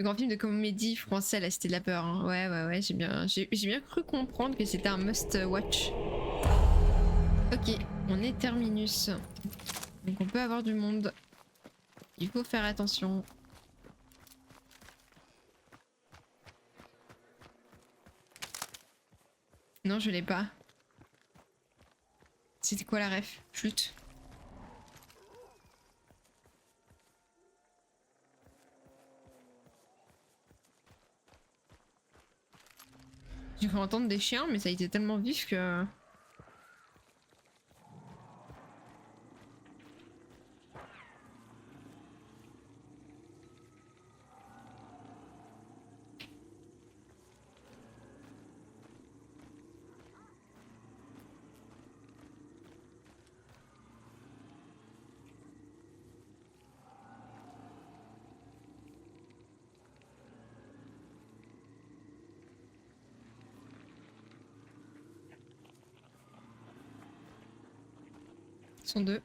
Le grand film de comédie français, La Cité de la Peur. Hein. Ouais, j'ai bien cru comprendre que c'était un must-watch. Ok, on est terminus. Donc on peut avoir du monde. Il faut faire attention. Non, je l'ai pas. C'était quoi la ref? Flûte. J'ai cru entendre des chiens, mais ça a été tellement vif que... Ils sont deux.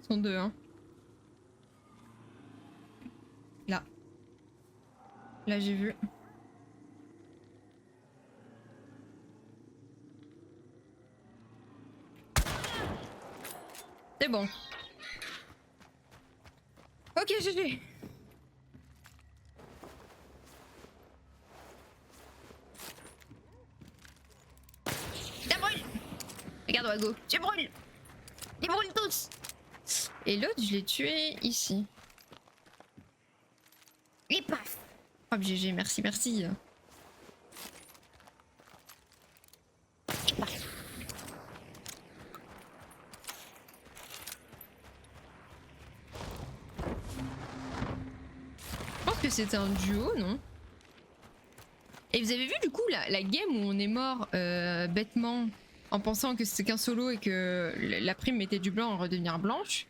Ils sont deux, hein. Là. Là, j'ai vu. C'est bon. Ok, GG. Ça brûle. Regarde, Wago. Tu brûles. Ils brûlent tous. Et l'autre, je l'ai tué ici. Et paf. Hop, GG, merci, merci. Et paf. Je pense que c'était un duo, non? Et vous avez vu du coup la game où on est mort bêtement en pensant que c'était qu'un solo et que la prime mettait du blanc en redevenir blanche?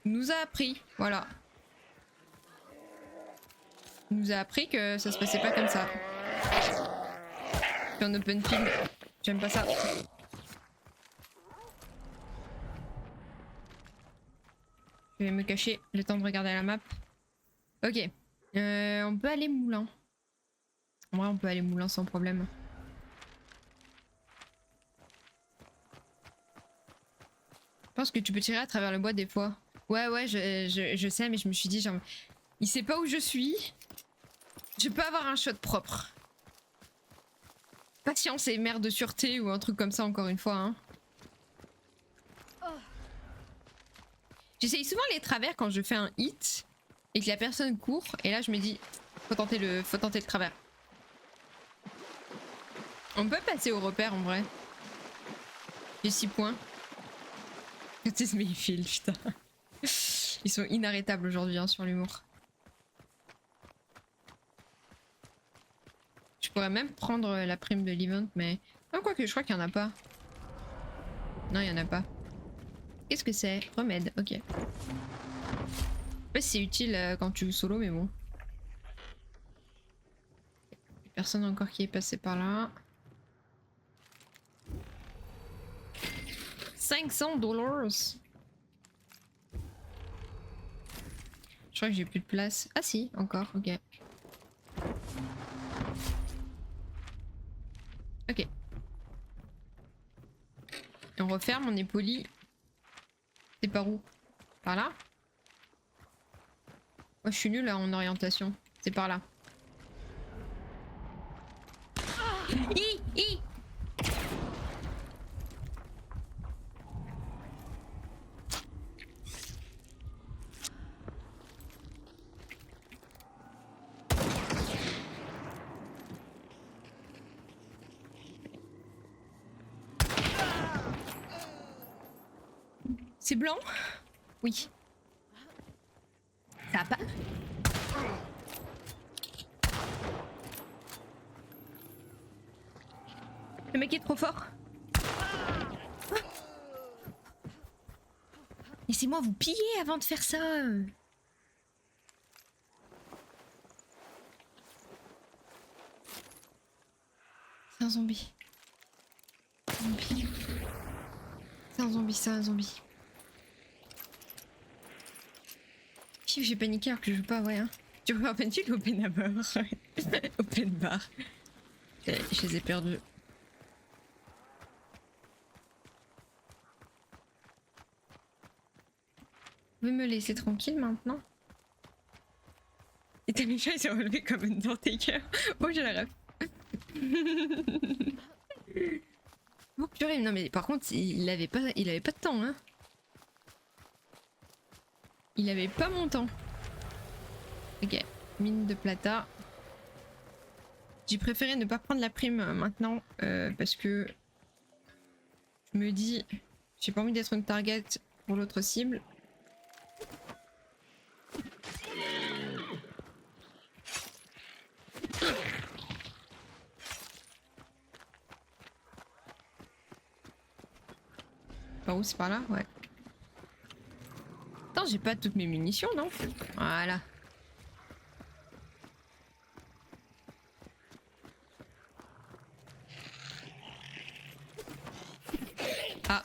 Nous a appris, voilà. Nous a appris que ça se passait pas comme ça. Puis en open field, j'aime pas ça. Je vais me cacher le temps de regarder la map. Ok. On peut aller moulin. En vrai, on peut aller moulin sans problème. Je pense que tu peux tirer à travers le bois des fois. Ouais, je sais, mais je me suis dit, genre, il sait pas où je suis. Je peux avoir un shot propre. Patience et mère de sûreté ou un truc comme ça, encore une fois. Hein. J'essaye souvent les travers quand je fais un hit et que la personne court. Et là, je me dis, faut tenter le travers. On peut passer au repère en vrai. J'ai 6 points. C'est mes fils, putain. Ils sont inarrêtables aujourd'hui hein, sur l'humour. Je pourrais même prendre la prime de l'event, mais... Non, quoique, je crois qu'il y en a pas. Non, il y en a pas. Qu'est-ce que c'est? Remède, ok. Je sais pas si c'est utile quand tu joues solo, mais bon. Personne encore qui est passé par là. 500 $. Je crois que j'ai plus de place. Ah si, encore, ok. Ok. Et on referme, on est poli. C'est par où? Par là? Moi je suis nulle en orientation. C'est par là. C'est blanc? Oui. Ça a pas... Le mec est trop fort. Laissez-moi vous piller avant de faire ça. C'est un zombie. Zombie. C'est un zombie, c'est un zombie. J'ai paniqué alors que je joue pas, ouais. Hein. Tu peux peine tu l'open à bord. Open bar. Je les ai perdus. Vous pouvez me laisser tranquille maintenant? Et tes méchants ils sont relevés comme une Undertaker. Oh j'ai la ref. Oh purée, non mais par contre il avait pas de temps hein. Il avait pas mon temps. Ok, mine de plata. J'ai préféré ne pas prendre la prime maintenant parce que je me dis j'ai pas envie d'être une target pour l'autre cible. Par où c'est par là? Ouais. Attends, j'ai pas toutes mes munitions, non? Voilà. Ah.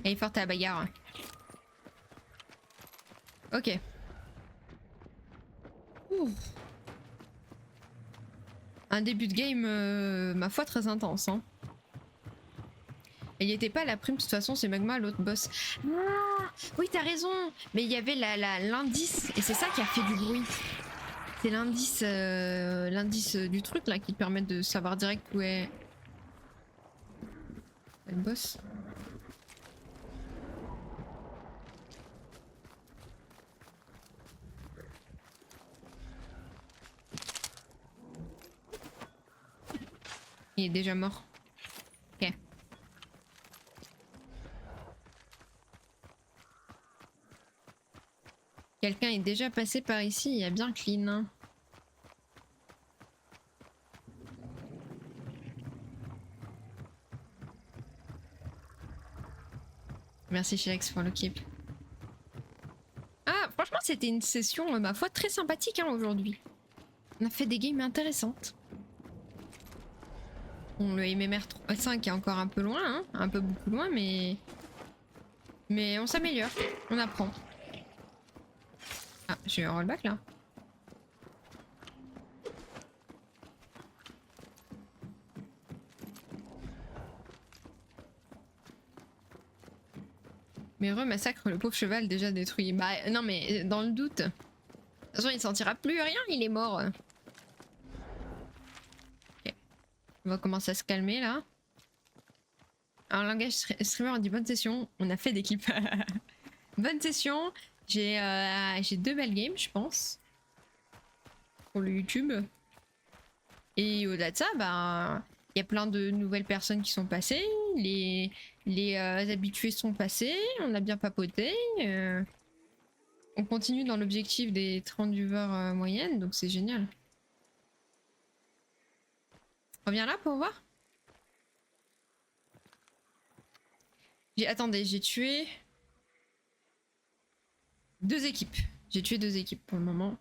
Elle est forte à la bagarre. Ok. Ouh. Un début de game, ma foi, très intense. Hein. Et il était pas la prime, de toute façon, c'est Magma, l'autre boss. Ah, oui, t'as raison. Mais il y avait l'indice, et c'est ça qui a fait du bruit. C'est l'indice du truc là qui te permet de savoir direct où est le boss. Il est déjà mort. Ok. Quelqu'un est déjà passé par ici, il y a bien clean. Hein. Merci Chilex pour le keep. Ah, franchement, c'était une session, ma foi, très sympathique hein, aujourd'hui. On a fait des games intéressantes. Bon, le MMR 5 est encore un peu loin, hein, un peu beaucoup loin, mais on s'améliore, on apprend. Ah, j'ai eu un rollback là. Mais massacre le pauvre cheval déjà détruit. Bah non mais dans le doute. De toute façon il sentira plus rien, il est mort. Ok. On va commencer à se calmer là. En langage streamer on dit bonne session. On a fait d'équipe. Bonne session. J'ai 2 belles games je pense. Pour le YouTube. Et au-delà de ça, bah il y a plein de nouvelles personnes qui sont passées. Les habitués sont passés. On a bien papoté. On continue dans l'objectif des 30 viewers moyenne, donc c'est génial. Reviens là pour voir. Attendez, j'ai tué 2 équipes. J'ai tué 2 équipes pour le moment.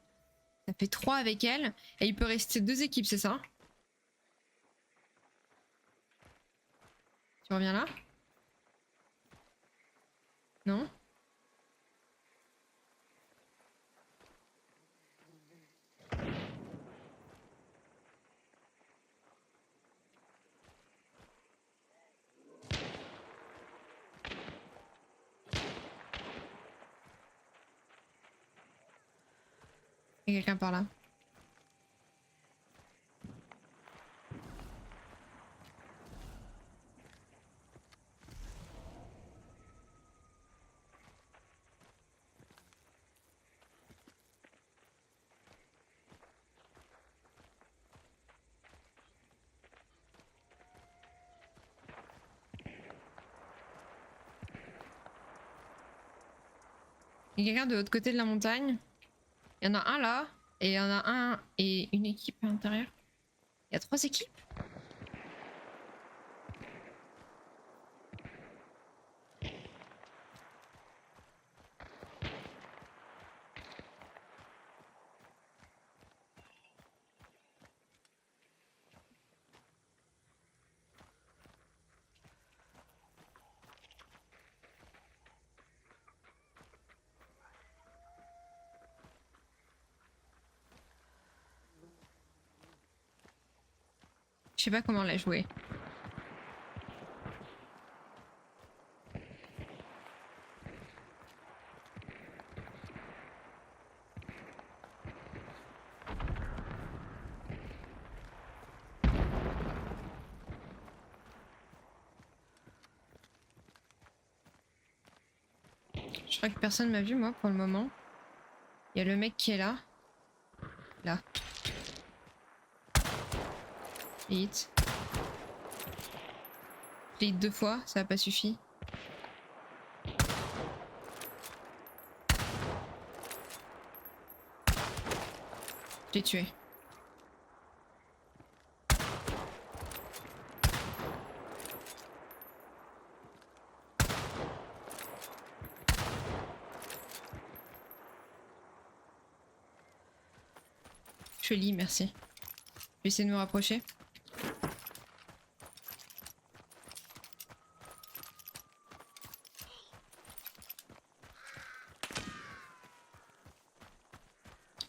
Ça fait 3 avec elle. Et il peut rester 2 équipes, c'est ça? Tu reviens là? Non? Il y a quelqu'un par là. Il y a quelqu'un de l'autre côté de la montagne. Il y en a un là. Et il y en a un et une équipe à l'intérieur. Il y a 3 équipes. Je sais pas comment la jouer. Je crois que personne m'a vu moi pour le moment. Il y a le mec qui est là. Là. Hit. J'ai hit 2 fois, ça a pas suffi. J'ai tué. Je lis, merci. Je vais essayer de me rapprocher.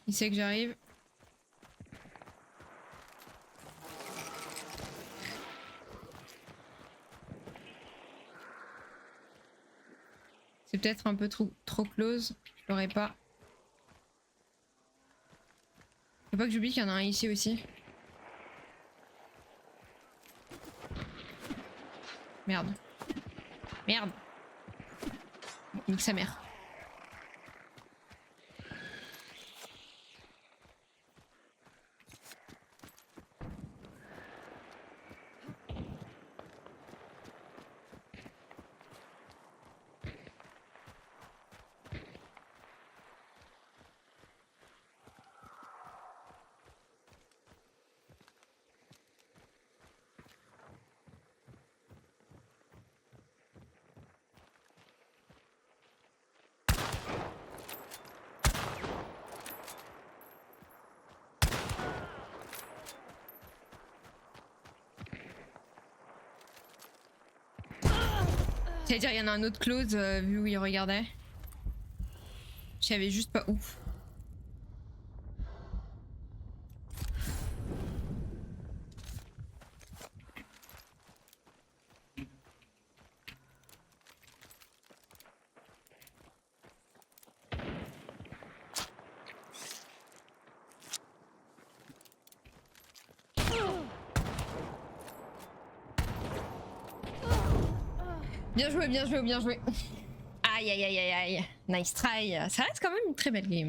Il sait que j'arrive. C'est peut-être un peu trop close. Je l'aurais pas. Faut pas que j'oublie qu'il y en a un ici aussi. Merde. Merde. Nique sa mère. C'est-à-dire, il y en a un autre close vu où il regardait. Je savais juste pas où. Bien joué, bien joué, bien joué. Aïe, aïe, aïe, aïe, aïe. Nice try. Ça reste quand même une très belle game.